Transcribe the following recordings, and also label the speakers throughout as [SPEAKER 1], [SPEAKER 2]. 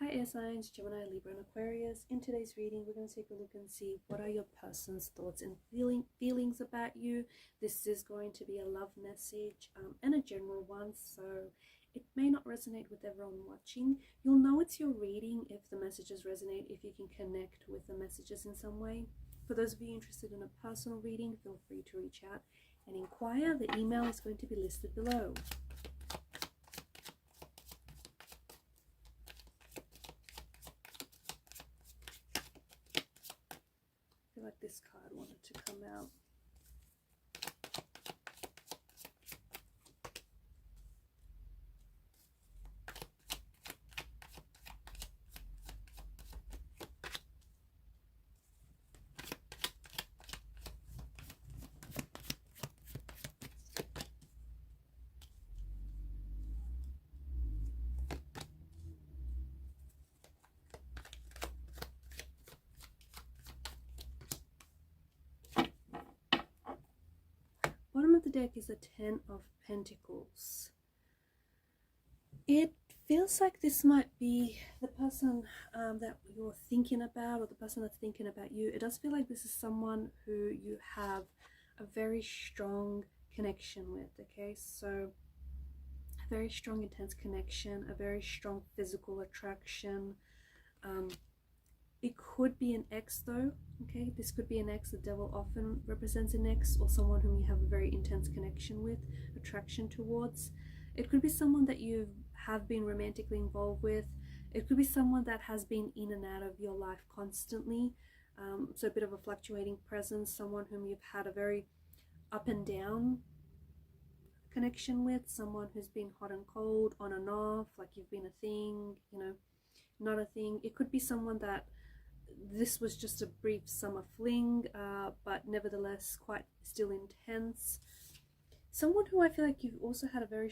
[SPEAKER 1] Hi air signs, Gemini, Libra and Aquarius. In today's reading, we're going to take a look and see what are your person's thoughts and feelings about you. This is going to be a love message and a general one, so it may not resonate with everyone watching. You'll know it's your reading if the messages resonate, if you can connect with the messages in some way. For those of you interested in a personal reading, feel free to reach out and inquire. The email is going to be listed below. I feel like this card wanted to come out. Bottom of the deck is the Ten of Pentacles. It feels like this might be the person that you're thinking about, or the person that's thinking about you. It does feel like this is someone who you have a very strong connection with, okay? So a very strong, intense connection, a very strong physical attraction. It could be an ex though, okay? This could be an ex. The devil often represents an ex, or someone whom you have a very intense connection with, attraction towards. It could be someone that you have been romantically involved with. It could be someone that has been in and out of your life constantly. So a bit of a fluctuating presence, someone whom you've had a very up and down connection with, someone who's been hot and cold, on and off, like you've been a thing, you know, not a thing. It could be someone that this was just a brief summer fling, but nevertheless quite still intense. Someone who I feel like you've also had a very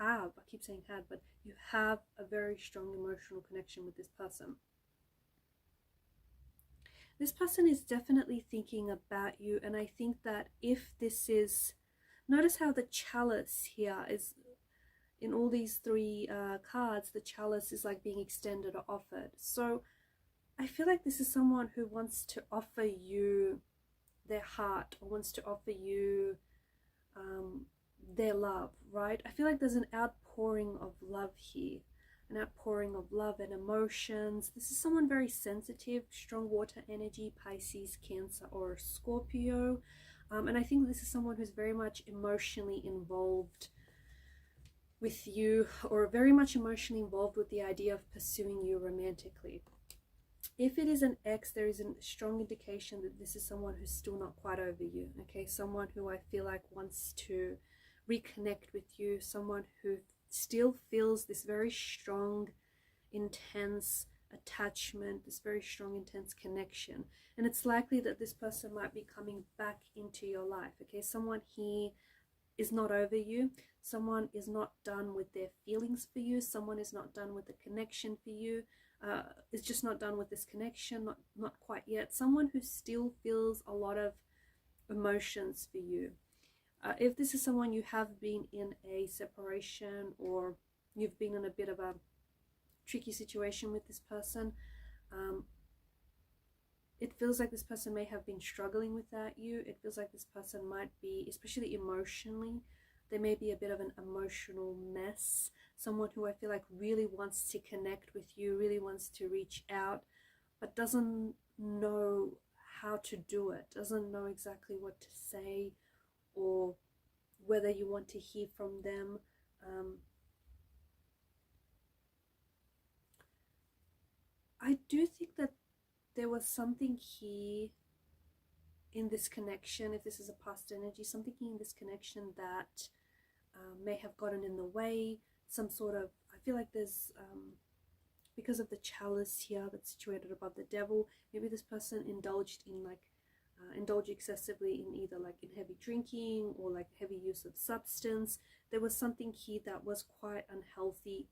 [SPEAKER 1] I keep saying had, but you have a very strong emotional connection with this person. This person is definitely thinking about you, and I think that if this is, notice how the chalice here is, in all these three cards, the chalice is like being extended or offered. So I feel like this is someone who wants to offer you their heart, or wants to offer you their love, right? I feel like there's an outpouring of love here, an outpouring of love and emotions. This is someone very sensitive, strong water energy, Pisces, Cancer, or Scorpio. And I think this is someone who's very much emotionally involved with you, or very much emotionally involved with the idea of pursuing you romantically. If it is an ex, there is a strong indication that this is someone who's still not quite over you, okay? Someone who I feel like wants to reconnect with you, someone who still feels this very strong, intense attachment, this very strong, intense connection. And it's likely that this person might be coming back into your life, okay? Someone here is not over you. Someone is not done with their feelings for you. Someone is not done with the connection for you. Is just not done with this connection, not quite yet. Someone who still feels a lot of emotions for you. If this is someone you have been in a separation, or you've been in a bit of a tricky situation with this person, it feels like this person may have been struggling without you. It feels like this person might be, especially emotionally, there may be a bit of an emotional mess. Someone who I feel like really wants to connect with you, really wants to reach out, but doesn't know how to do it, doesn't know exactly what to say, or whether you want to hear from them. I do think that there was something here in this connection, if this is a past energy, something in this connection that may have gotten in the way. Some sort of, I feel like there's, because of the chalice here that's situated above the devil, maybe this person indulged in indulge excessively in either like in heavy drinking, or like heavy use of substance. There was something here that was quite unhealthy,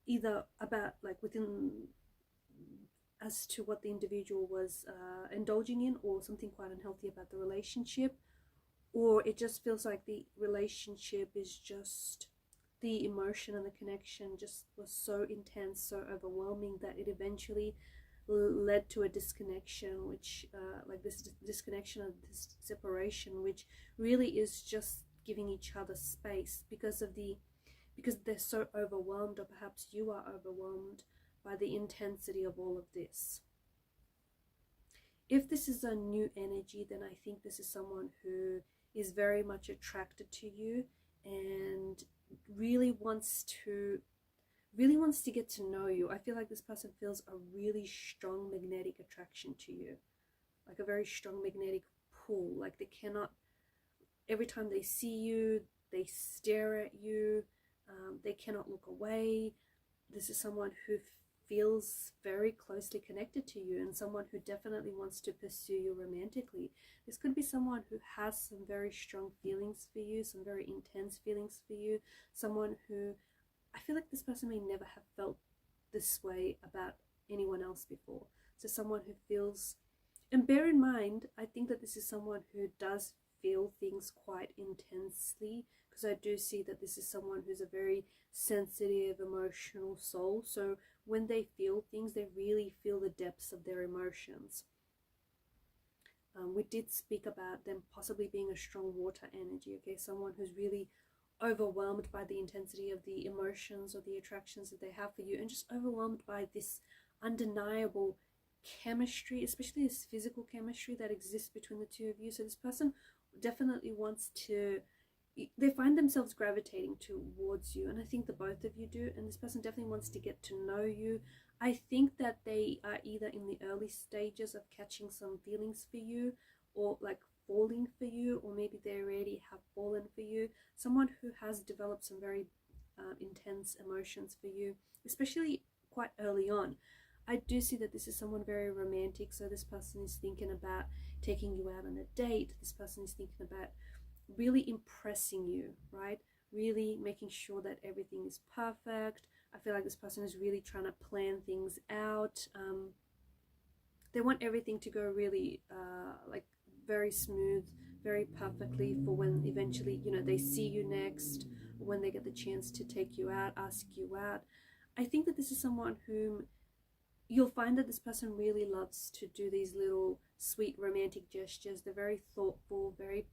[SPEAKER 1] either about like within, as to what the individual was indulging in, or something quite unhealthy about the relationship. Or it just feels like the relationship is just the emotion and the connection just was so intense, so overwhelming, that it eventually led to a disconnection, which like this disconnection of this separation, which really is just giving each other space because they're so overwhelmed, or perhaps you are overwhelmed by the intensity of all of this. If this is a new energy, then I think this is someone who is very much attracted to you and really wants to get to know you. I feel like this person feels a really strong magnetic attraction to you, like a very strong magnetic pull. Like they cannot, every time they see you, they stare at you, they cannot look away. This is someone who feels very closely connected to you, and someone who definitely wants to pursue you romantically. This could be someone who has some very strong feelings for you, some very intense feelings for you, someone who, I feel like this person may never have felt this way about anyone else before. So someone who feels, and bear in mind, I think that this is someone who does feel things quite intensely, because I do see that this is someone who's a very sensitive, emotional soul. So when they feel things, they really feel the depths of their emotions. We did speak about them possibly being a strong water energy, okay? Someone who's really overwhelmed by the intensity of the emotions or the attractions that they have for you, and just overwhelmed by this undeniable chemistry, especially this physical chemistry that exists between the two of you. So this person definitely wants to, they find themselves gravitating towards you, and I think the both of you do, and this person definitely wants to get to know you. I think that they are either in the early stages of catching some feelings for you, or like falling for you, or maybe they already have fallen for you. Someone who has developed some very intense emotions for you, especially quite early on. I do see that this is someone very romantic, so this person is thinking about taking you out on a date. This person is thinking about really impressing you, right? Really making sure that everything is perfect. I feel like this person is really trying to plan things out. They want everything to go really like very smooth, very perfectly, for when eventually, you know, they see you next, or when they get the chance to take you out, ask you out. I think that this is someone whom you'll find that this person really loves to do these little sweet romantic gestures. They're very thoughtful, very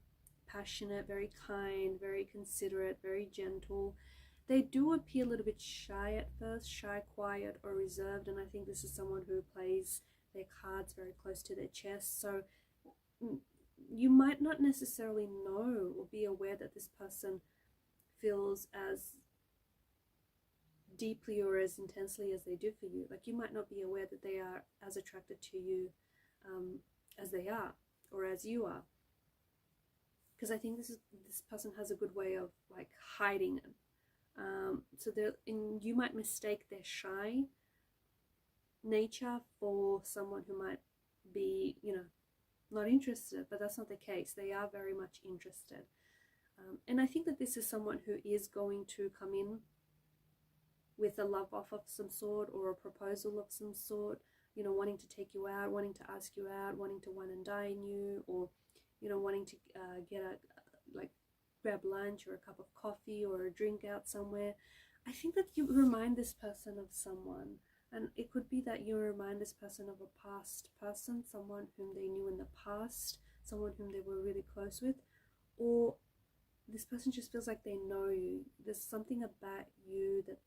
[SPEAKER 1] passionate, very kind, very considerate, very gentle. They do appear a little bit shy at first, shy, quiet, or reserved, and I think this is someone who plays their cards very close to their chest. So you might not necessarily know or be aware that this person feels as deeply or as intensely as they do for you. Like, you might not be aware that they are as attracted to you as they are, or as you are, because I think this person has a good way of like hiding it. So you might mistake their shy nature for someone who might be, you know, not interested, but that's not the case. They are very much interested. And I think that this is someone who is going to come in with a love offer of some sort, or a proposal of some sort, you know, wanting to take you out, wanting to ask you out, wanting to wine and dine you, or, you know, wanting to grab lunch or a cup of coffee or a drink out somewhere. I think that you remind this person of someone, and it could be that you remind this person of a past person, someone whom they knew in the past, someone whom they were really close with, or this person just feels like they know you. There's something about you that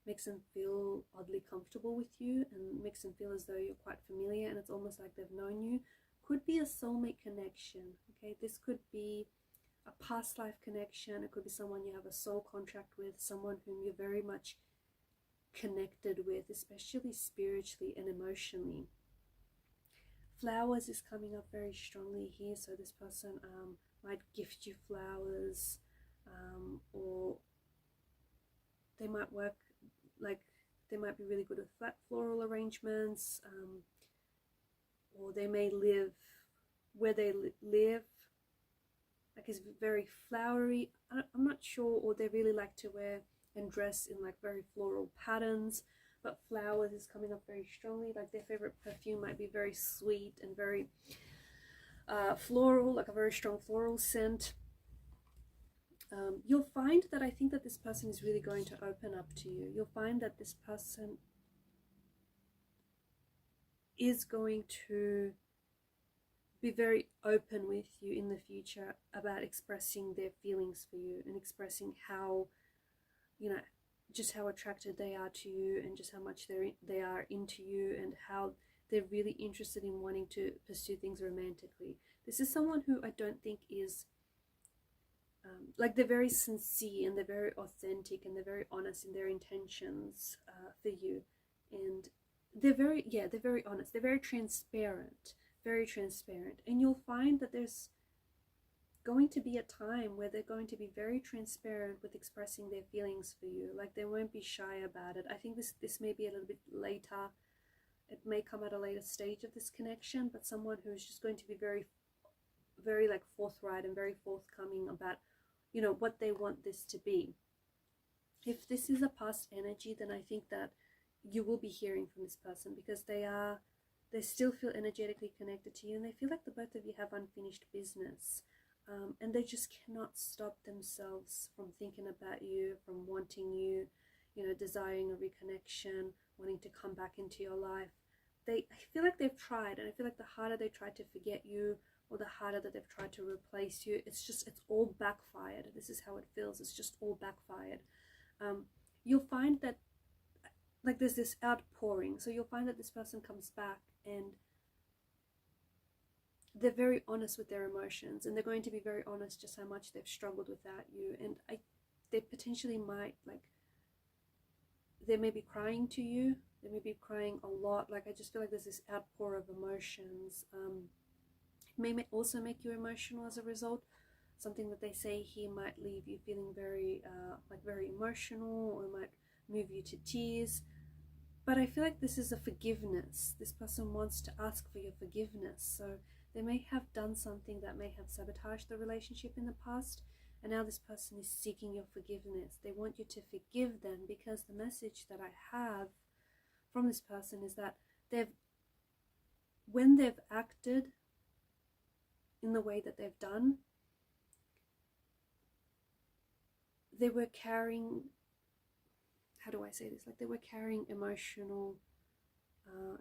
[SPEAKER 1] makes them feel oddly comfortable with you, and makes them feel as though you're quite familiar, and it's almost like they've known you. Could be a soulmate connection, okay? This could be a past life connection. It could be someone you have a soul contract with, someone whom you're very much connected with, especially spiritually and emotionally. Flowers is coming up very strongly here, so this person might gift you flowers, or they might work, like, they might be really good with flat floral arrangements, or they may live where they live, like, is very flowery. I'm not sure, or they really like to wear and dress in like very floral patterns, but flowers is coming up very strongly. Like, their favorite perfume might be very sweet and very floral, like a very strong floral scent. You'll find that I think that this person is really going to open up to you. You'll find that this person is going to be very open with you in the future about expressing their feelings for you and expressing how, you know, just how attracted they are to you and just how much they are into you and how they're really interested in wanting to pursue things romantically. This is someone who I don't think is like, they're very sincere and they're very authentic and they're very honest in their intentions for you, and they're very honest, they're very transparent, and you'll find that there's going to be a time where they're going to be very transparent with expressing their feelings for you. Like, they won't be shy about it. I think this may be a little bit later, it may come at a later stage of this connection, but someone who's just going to be very like forthright and very forthcoming about, you know, what they want this to be. If this is a past energy, then I think that you will be hearing from this person, because they still feel energetically connected to you, and they feel like the both of you have unfinished business, and they just cannot stop themselves from thinking about you, from wanting you, you know, desiring a reconnection, wanting to come back into your life. I feel like they've tried, and I feel like the harder they try to forget you, or the harder that they've tried to replace you, it's all backfired. This is how it feels. It's just all backfired. You'll find that, like, there's this outpouring. So you'll find that this person comes back and they're very honest with their emotions, and they're going to be very honest just how much they've struggled without you. And they potentially might, like, they may be crying to you. They may be crying a lot. Like, I just feel like there's this outpour of emotions. May also make you emotional as a result. Something that they say here might leave you feeling very very emotional, or might move you to tears. But I feel like this is a forgiveness. This person wants to ask for your forgiveness. So they may have done something that may have sabotaged the relationship in the past, and now this person is seeking your forgiveness. They want you to forgive them, because the message that I have from this person is that when they've acted in the way that they've done, they were carrying, how do I say this, like, they were carrying emotional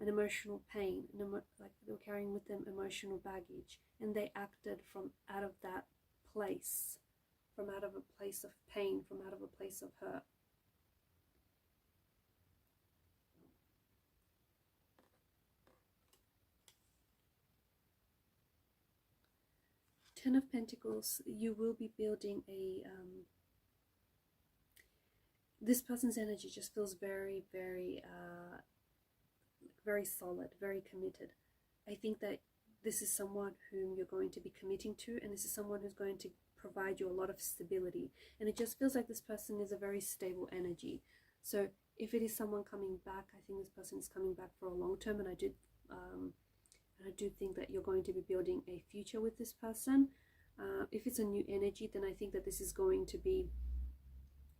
[SPEAKER 1] an emotional pain, like they were carrying with them emotional baggage, and they acted from out of that place, from out of a place of pain, from out of a place of hurt. Ten of Pentacles, you will be building a this person's energy just feels very, very very solid, very committed. I think that this is someone whom you're going to be committing to, and this is someone who's going to provide you a lot of stability, and it just feels like this person is a very stable energy. So if it is someone coming back, I think this person is coming back for a long term, and I do think that you're going to be building a future with this person. If it's a new energy, then I think that this is going to be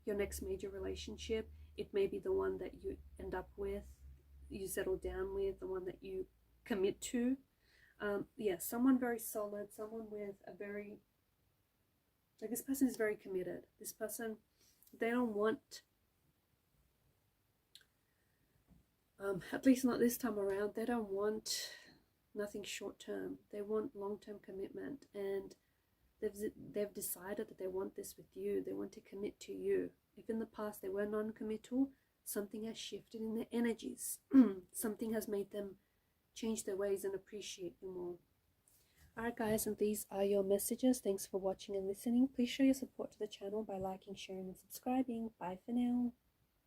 [SPEAKER 1] your next major relationship. It may be the one that you end up with, you settle down with, the one that you commit to. Yeah, someone very solid, someone with a very, like, this person is very committed. This person, they don't want, at least not this time around, they don't want nothing short term. They want long-term commitment, and they've decided that they want this with you. They want to commit to you. If in the past they were non-committal, something has shifted in their energies. Something has made them change their ways and appreciate you more. Alright guys, and these are your messages. Thanks for watching and listening. Please show your support to the channel by liking, sharing and subscribing. Bye for now.